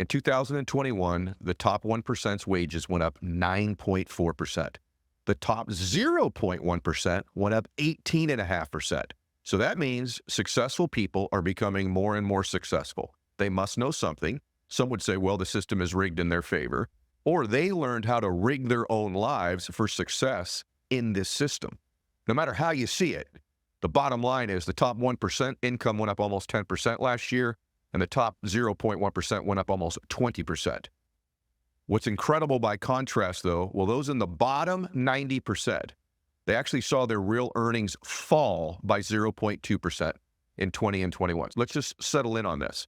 In 2021, the top 1%'s wages went up 9.4%. The top 0.1% went up 18.5%. So that means successful people are becoming more and more successful. They must know something. Some would say, well, the system is rigged in their favor, or they learned how to rig their own lives for success in this system. No matter how you see it, the bottom line is the top 1% income went up almost 10% last year, and the top 0.1% went up almost 20%. What's incredible by contrast, though, well, those in the bottom 90%, they actually saw their real earnings fall by 0.2% in 20 and 21. Let's just settle in on this.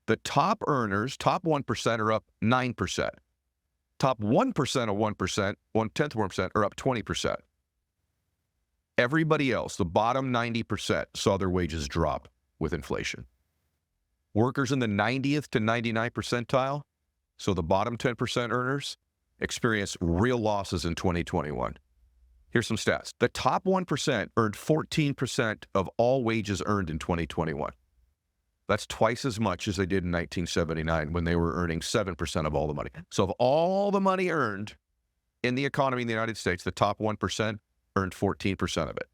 The top earners, top 1%, are up 9%. Top 1% of 1%, 1/10 of 1%, are up 20%. Everybody else, the bottom 90%, saw their wages drop with inflation. Workers in the 90th to 99th percentile, so the bottom 10% earners, experienced real losses in 2021. Here's some stats. The top 1% earned 14% of all wages earned in 2021. That's twice as much as they did in 1979 when they were earning 7% of all the money. So of all the money earned in the economy in the United States, the top 1% earned 14% of it,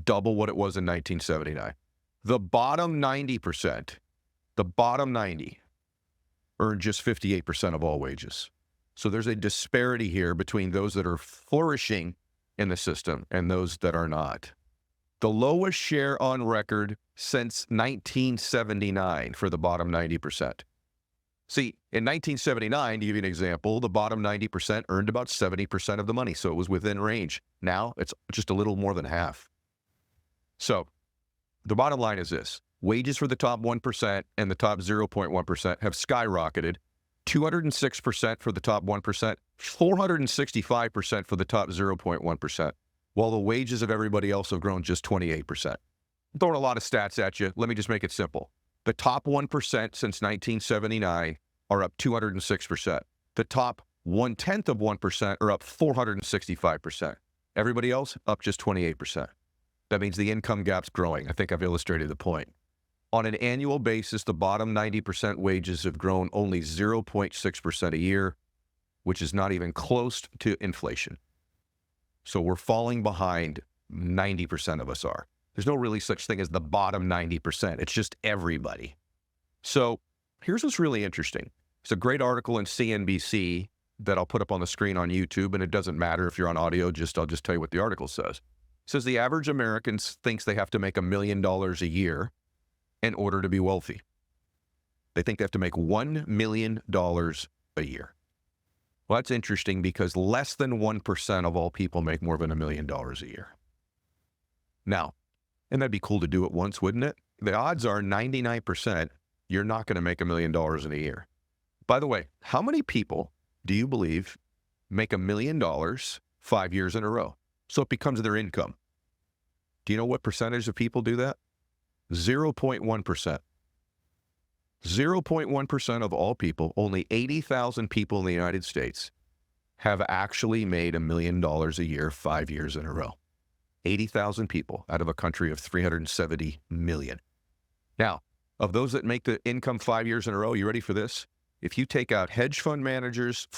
double what it was in 1979. The bottom 90%, the bottom 90, earned just 58% of all wages. So there's a disparity here between those that are flourishing in the system and those that are not. The lowest share on record since 1979 for the bottom 90%. See, in 1979, to give you an example, the bottom 90% earned about 70% of the money, so it was within range. Now, it's just a little more than half. So, the bottom line is this. Wages for the top 1% and the top 0.1% have skyrocketed. 206% for the top 1%, 465% for the top 0.1%, while the wages of everybody else have grown just 28%. I'm throwing a lot of stats at you. Let me just make it simple. The top 1% since 1979 are up 206%. The top 1/10 of 1% are up 465%. Everybody else up just 28%. That means the income gap's growing. I think I've illustrated the point. On an annual basis, the bottom 90% wages have grown only 0.6% a year, which is not even close to inflation. So we're falling behind, 90% of us are. There's no really such thing as the bottom 90%. It's just everybody. So here's what's really interesting. It's a great article in CNBC that I'll put up on the screen on YouTube, and it doesn't matter if you're on audio, I'll just tell you what the article says. It says the average American thinks they have to make $1 million a year in order to be wealthy. They think they have to make $1 million a year. Well, that's interesting because less than 1% of all people make more than $1 million a year. Now, and that'd be cool to do it once, wouldn't it? The odds are 99% you're not going to make $1 million in a year. By the way, how many people do you believe make $1 million 5 years in a row? So it becomes their income. Do you know what percentage of people do that? 0.1%. 0.1% of all people, only 80,000 people in the United States, have actually made $1 million a year 5 years in a row. 80,000 people out of a country of 370 million. Now, of those that make the income 5 years in a row, you ready for this? If you take out hedge fund managers,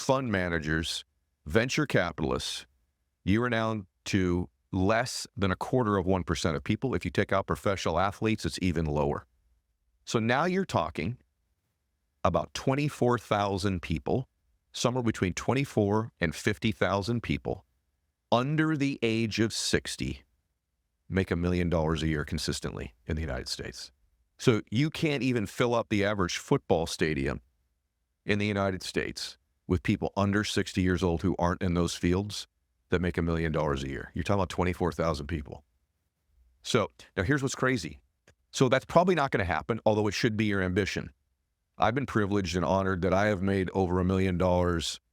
venture capitalists, you are down to less than 0.25% of people. If you take out professional athletes, it's even lower. So now you're talking about 24,000 people, somewhere between 24 and 50,000 people under the age of 60 make $1 million a year consistently in the United States. So you can't even fill up the average football stadium in the United States with people under 60 years old who aren't in those fields that make $1 million a year. You're talking about 24,000 people. So now here's what's crazy. So that's probably not going to happen, although it should be your ambition. I've been privileged and honored that I have made over $1 million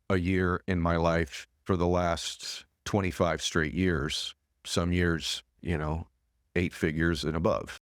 a year in my life for the last 25 straight years. Some years, 8 figures and above.